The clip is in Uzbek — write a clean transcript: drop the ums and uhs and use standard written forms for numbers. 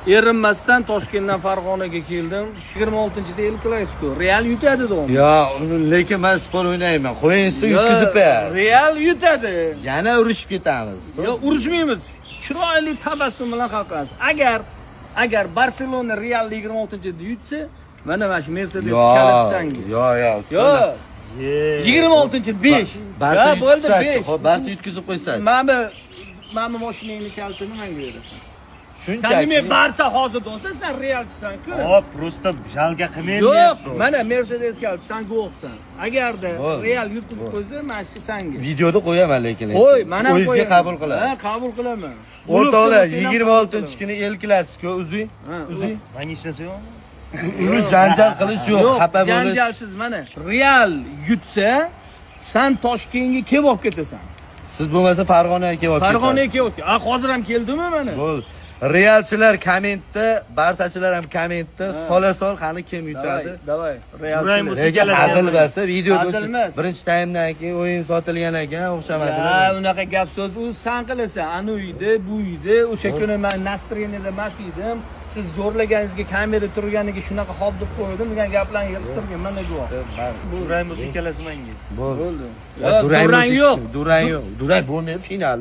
erinmasdan Toshkentdan Farg'onaga keldim. 26-da El Clasico. Real yutadi dedim. Yo, lekin men spor o'ynayman. Qo'yingizda yutkazib qo'yasiz. Real yutadi. Yana urushib ketamiz. Yo, urushmaymiz. Chiroyli tabassum bilan qalqamiz. Agar Barselona Real 26-da yutsa, mana shu Mercedes kalitsangi. Yo. Yo. 26-5. Barsa bo'ldi 5. Xo'p, Barsa yutkazib qo'ysa. Mana mashinangni kalitini menga berasan. Shunchaki. Sen nima Barsa hozir bo'lsa, sen Realchisan-ku. Hop, prosta jalga qilmaydi. Yo'q, mana Mercedes kalit, sen guvohsan. Agarda Real yutqizib qo'ysa, mana shu senga. Videoda qo'yaman lekin. Qo'y, mana o'zingizga qabul qilasiz. Ha, qabul qilaman. O'rtoqlar, 26-kuni El Clasico uzing. Menga ishlasa yo'q. Urush janjal qilish yo'q, xafa bo'lish. Janjalsiz mana. Real yutsa, sen Toshkentga kelib olib ketasan. Siz bo'lmasa Farg'onaga kelib olib ketasiz. Farg'onaga kelib olib. Hozir ham keldimi mana? Bo'ldi. Realchilar kommentda, Barsachilar ham kommentda sola-sol qani kim yutadi? Davay. Realchilar. Nega hazil bo'lsa, videoda birinchi taymdan keyin o'yin sotilgan ekan, o'xshamadi. Ha, unaqa gap so'z u san qilasan. Ana uyda, bu uyda, o'sha kuni men настроенияda emas edim. Siz zo'rlaganingizga kamera turganiga shunaqa hol deb qo'ydim degan gaplarni yig'ib turgan mana guvoh. Durang bo'lsa ikkalasi menga. Bo'ldi. Durang yo'q. Durang bo'lmaydi, final.